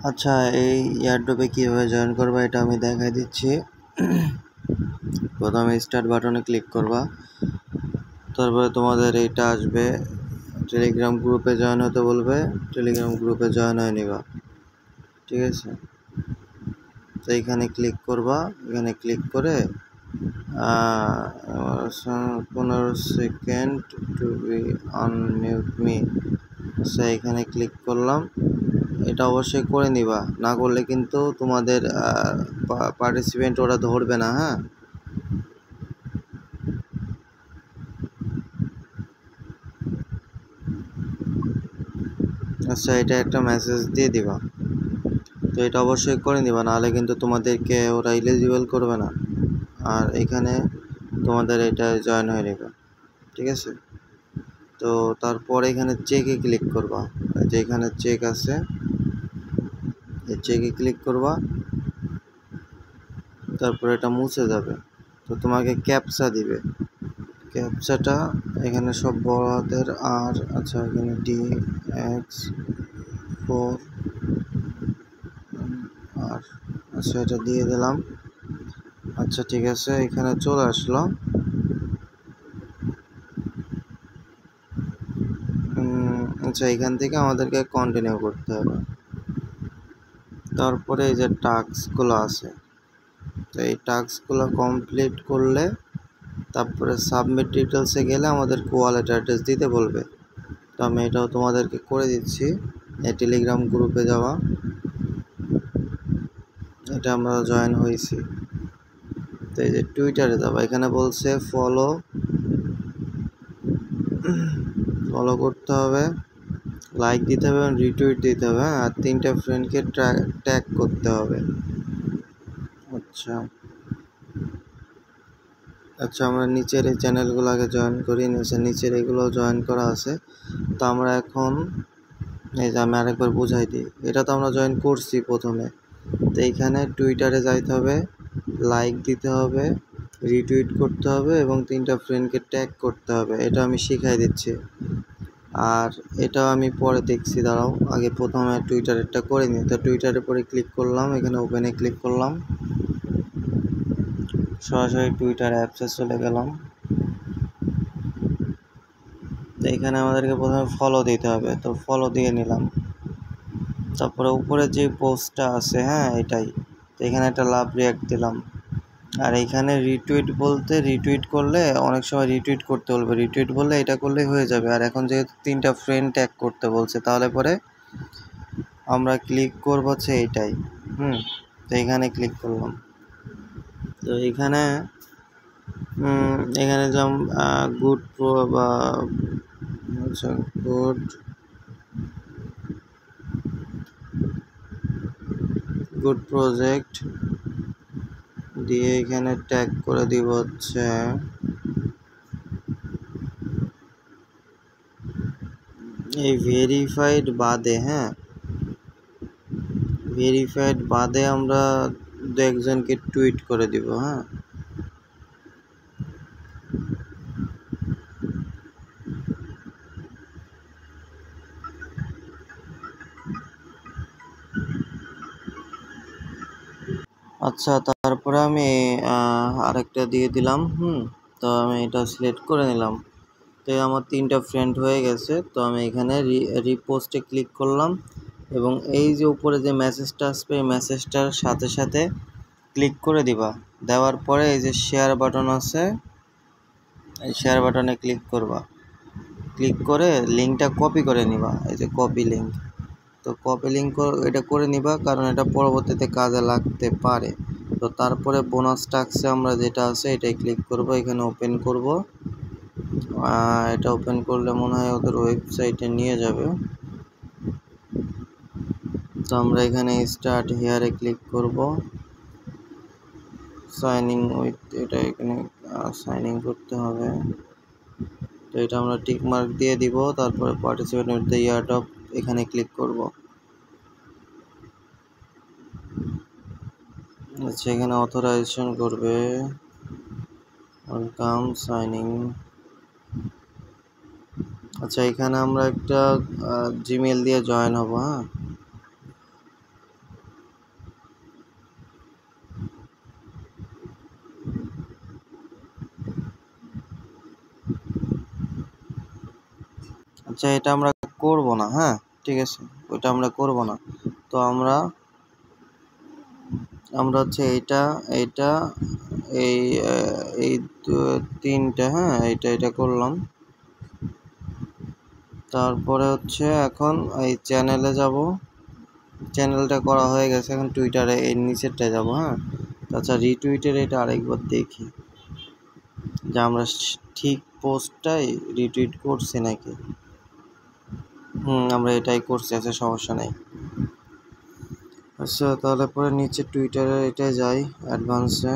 আচ্ছা, এই এয়ারড্রপে কীভাবে জয়েন করবা এটা আমি দেখাই দিচ্ছি। প্রথমে স্টার্ট বাটনে ক্লিক করবা, তারপরে তোমাদের এইটা আসবে, টেলিগ্রাম গ্রুপে জয়েন হতে বলবে, টেলিগ্রাম গ্রুপে জয়েন হয়ে নিবা। ঠিক আছে, তো এইখানে ক্লিক করবা, এখানে ক্লিক করে 15 second to be unmute me, আচ্ছা এখানে ক্লিক করলাম। এটা অবশ্যই করে নিবা, না করলে কিন্তু তোমাদের পার্টিসিপেন্ট ওরা ধরবে না। হ্যাঁ, আচ্ছা এটা একটা মেসেজ দিয়ে দিবা, তো এটা অবশ্যই করে নিবা, নাহলে কিন্তু তোমাদেরকে ওরা এলিজিবল করবে না। আর এখানে তোমাদের এটা জয়েন হয়ে নেবে। ঠিক আছে, তো তারপর এখানে চেকে ক্লিক করবা, যে এখানে চেক আছে এই চেকে ক্লিক করবা, তারপর এটা মুছে যাবে। তো তোমাকে ক্যাপচা দিবে, ক্যাপচাটা এখানে সব বড় হাতের আর, আচ্ছা এখানে DX4 আর, আচ্ছা এটা দিয়ে দিলাম। আচ্ছা ঠিক আছে, এখানে চলে আসলো। আচ্ছা এখান থেকে আমাদেরকে কন্টিনিউ করতে হবে। তারপরে এই যে টাস্কগুলো আছে, তো এই টাস্কগুলো কমপ্লিট করলে তারপরে সাবমিট ডিটেলসে গেলে আমাদেরকে ওয়ালেট অ্যাড্রেস দিতে বলবে। তো আমি এটাও তোমাদেরকে করে দিচ্ছি। এই টেলিগ্রাম গ্রুপে যাওয়া, এটা আমরা জয়েন হয়েছি। তো এই যে টুইটারে যাবা, এখানে বলছে ফলো করতে হবে, লাইক দিতে হবে এবং রিটুইট দিতে হবে। হ্যাঁ, আর 3টা ফ্রেন্ডকে ট্যাগ করতে হবে। আচ্ছা আচ্ছা, আমরা নিচের এই চ্যানেলগুলো আগে জয়েন করি, নিচের এগুলো জয়েন করা আছে। তো আমরা এখন এই যে আমি আরেকবার বুঝাই দিই, এটা তো আমরা জয়েন করছি প্রথমে। তো এইখানে টুইটারে যাইতে হবে, লাইক দিতে হবে, রিটুইট করতে হবে এবং 3টা ফ্রেন্ডকে ট্যাগ করতে হবে। এটা আমি শিখাই দিচ্ছি, আর এটাও আমি পরে দেখছি। দাঁড়াও, আগে প্রথমে টুইটারেরটা করে নিই। তো টুইটারের পরে ক্লিক করলাম, এখানে ওপেনে ক্লিক করলাম, সরাসরি টুইটার অ্যাপসে চলে গেলাম। তো এখানে আমাদেরকে প্রথমে ফলো দিতে হবে, তো ফলো দিয়ে নিলাম। তারপরে উপরে যে পোস্টটা আছে, হ্যাঁ এটাই, তো এখানে একটা লাভ রিয়াক্ট দিলাম। আর এখানে রিটুইট বলতে, রিটুইট করলে অনেক সময় রিটুইট করতে বলবে, রিটুইট বললে এটা করলেই হয়ে যাবে। আর এখন যেহেতু 3টা ফ্রেন্ড ট্যাগ করতে বলছে, তাহলে পরে আমরা ক্লিক করবো হচ্ছে এইটাই। তো এখানে ক্লিক করলাম। তো এখানে যেমন গুড প্রো বা, আচ্ছা গুড প্রজেক্ট দিয়ে এখানে ট্যাগ করে দিব হচ্ছে এই ভেরিফাইড বাদে। হ্যাঁ, ভেরিফাইড বাদে আমরা 2-1জনকে টুইট করে দিব। হ্যাঁ, আচ্ছা তারপরে আমি আরেকটা দিয়ে দিলাম। তো আমি এটা সিলেক্ট করে নিলাম। তো আমার 3টা ফ্রেন্ড হয়ে গেছে। তো আমি এখানে রিপোস্টে ক্লিক করলাম এবং এই যে উপরে যে মেসেজটা আসবে, এই মেসেজটার সাথে সাথে ক্লিক করে দিবা। দেওয়ার পরে এই যে শেয়ার বাটন আছে, এই শেয়ার বাটনে ক্লিক করবা। ক্লিক করে লিঙ্কটা কপি করে নিবা, এই যে কপি লিঙ্ক। তো কপি লিঙ্ক এটা করে নিবা, কারণ এটা পরবর্তীতে কাজে লাগতে পারে। তো তারপরে বোনাস টাস্কে আমরা যেটা আছে এটাই ক্লিক করব, এখানে ওপেন করব। এটা ওপেন করলে মনে হয় ওদের ওয়েবসাইটে নিয়ে যাবে। তো আমরা এখানে স্টার্ট হিয়ারে ক্লিক করব, সাইন ইন উইথ, এটা এখানে সাইন ইন করতে হবে। তো এটা আমরা টিক মার্ক দিয়ে দিব, তারপরে পার্টিসিপেট উইথ দ্য এয়ারড্রপ এখানে ক্লিক করব। আচ্ছা, এখানে অথরাইজেশন করবে, ওয়েলকাম সাইনিং। আচ্ছা, এখানে আমরা একটা জিমেল দিয়ে জয়েন হব। হ্যাঁ, আচ্ছা, এটা আমরা করব না, হ্যাঁ ঠিক আছে, ওইটা আমরা করব না। তো আমরা হচ্ছে এইটা এইটা এই এই তিনটা, হ্যাঁ এটা করলাম। তারপরে হচ্ছে এখন এই চ্যানেলে যাব, চ্যানেলটা করা হয়ে গেছে। এখন টুইটারে এই নিচেরটায় যাব, হ্যাঁ। আচ্ছা, রিটুইটের এটা আরেকবার দেখি যে আমরা ঠিক পোস্টটাই রিটুইট করছি নাকি। আমরা এটাই করছি, আচ্ছা সমস্যা নেই। আচ্ছা, তাহলে পরে নিচে টুইটারে এটাই যাই, অ্যাডভান্সে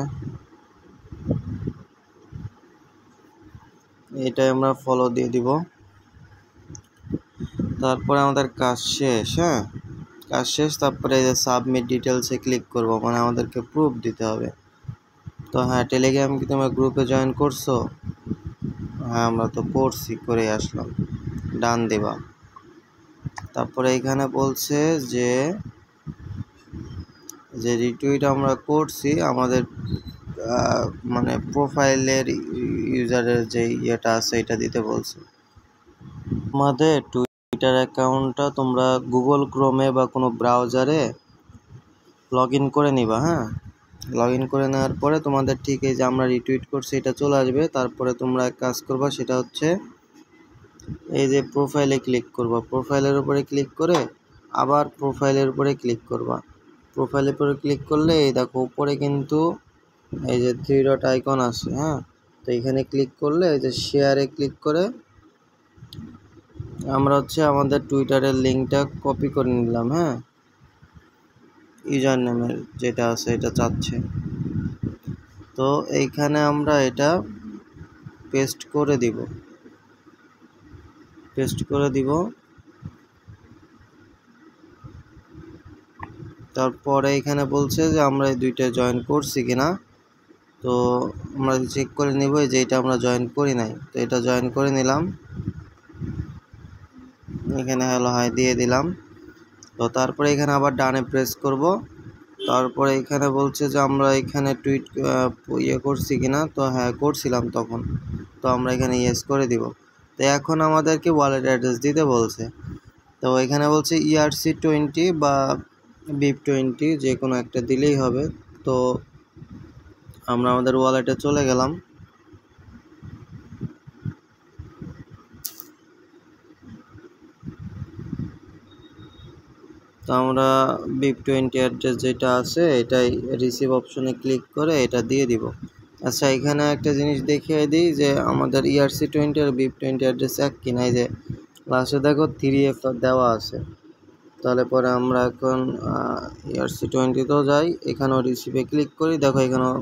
এটাই আমরা ফলো দিয়ে দিব। তারপরে আমাদের কাজ শেষ, হ্যাঁ কাজ শেষ। তারপরে এই যে সাবমিট ডিটেলসে ক্লিক করব, মানে আমাদেরকে প্রুফ দিতে হবে। তো হ্যাঁ, টেলিগ্রাম কি তোমরা গ্রুপে জয়েন করছো? হ্যাঁ, আমরা তো করছি, করে আসলাম, ডান দেবা। তারপরে এখানে বলছে যে রিটুইট আমরা করছি, আমাদের মানে প্রোফাইলের ইউজারের যে ইয়েটা আছে এটা দিতে বলছে। আমাদের টুইটার অ্যাকাউন্টটা তোমরা গুগল ক্রোমে বা কোনো ব্রাউজারে লগ ইন করে নিবা, হ্যাঁ। লগ ইন করে নেওয়ার পরে তোমাদের ঠিক এই যে আমরা রিটুইট করছি এটা চলে আসবে। তারপরে তোমরা এক কাজ করবা, সেটা হচ্ছে এই যে প্রোফাইলে ক্লিক করবা, প্রোফাইলের উপরে ক্লিক করে আবার প্রোফাইলের উপরে ক্লিক করবা। প্রোফাইলের উপরে ক্লিক করলে এই দেখো উপরে কিন্তু এই যে 3 ডট আইকন আছে, হ্যাঁ। তো এখানে ক্লিক করলে এই যে শেয়ারে ক্লিক করে আমরা হচ্ছে আমাদের টুইটারের লিঙ্কটা কপি করে নিলাম, হ্যাঁ। ইউজার নেমের যেটা আছে এটা চাচ্ছে, তো এইখানে আমরা এটা পেস্ট করে দিব। তারপরে এখানে বলছে যে আমরা এই দুইটা জয়েন করছি কিনা, তো আমরা চেক করে নিব যে এটা আমরা জয়েন করি নাই। তো এটা জয়েন করে নিলাম, এখানে হ্যালো হাই দিয়ে দিলাম। তো তারপরে এখানে আবার ডানে প্রেস করব। তারপরে এখানে বলছে যে আমরা এখানে টুইট করছি কিনা, তো হ্যাঁ করছিলাম তখন, তো আমরা এখানে ইয়েস করে দিব। তো এখন আমাদেরকে ওয়ালেট অ্যাড্রেস দিতে বলছে। তো এখানে বলছে ERC20 বা BIP20 যে কোনো একটা দিলেই হবে। তো আমরা আমাদের ওয়ালেটে চলে গেলাম। তো আমরা BIP20 অ্যাড্রেস যেটা আছে এটাই রিসিভ অপশনে ক্লিক করে এটা দিয়ে দিব। আচ্ছা, এখানে একটা জিনিস দেখিয়ে দিই যে আমাদের ERC20 আর BIP20 অ্যাড্রেস এক কিনা। এই যে লাস্টে দেখো 3F দেওয়া আছে। তাহলে পরে আমরা এখন ERC20তেও যাই, এখানেও রিসিভে ক্লিক করি, দেখো এখানেও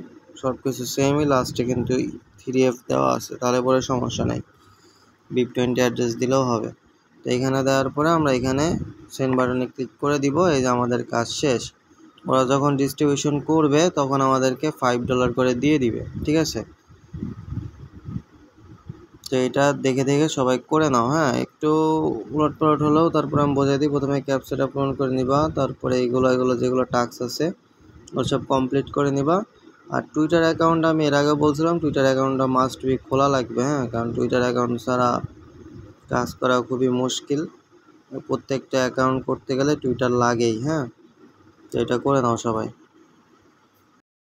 সব কিছু সেমই, লাস্টে কিন্তু 3F দেওয়া আছে। তাহলে পরে সমস্যা নেই, BIP20 অ্যাড্রেস দিলেও হবে। তো এখানে দেওয়ার পরে আমরা এখানে সেন্ড বাটনে ক্লিক করে দিব। এই যে আমাদের কাজ শেষ। ওরা যখন ডিস্ট্রিবিউশন করবে তখন আমাদেরকে $5 করে দিয়ে দিবে, ঠিক আছে। তো এটা দেখে সবাই করে নাও, হ্যাঁ। একটু উলটপালট হলেও তারপরে আমি বোঝাই দিই। প্রথমে ক্যাপচাটা পূরণ করে নিবা, তারপরে এগুলো যেগুলো টাস্ক আছে ওগুলো সব কমপ্লিট করে নিবা। আর টুইটার অ্যাকাউন্ট আমি এর আগে বলছিলাম টুইটার অ্যাকাউন্টটা মাস্ট বি খোলা লাগবে, হ্যাঁ। কারণ টুইটার অ্যাকাউন্ট ছাড়া কাজ করা খুবই মুশকিল। প্রত্যেকটা অ্যাকাউন্ট করতে গেলে টুইটার লাগেই, হ্যাঁ। তো এটা করে নাও সবাই।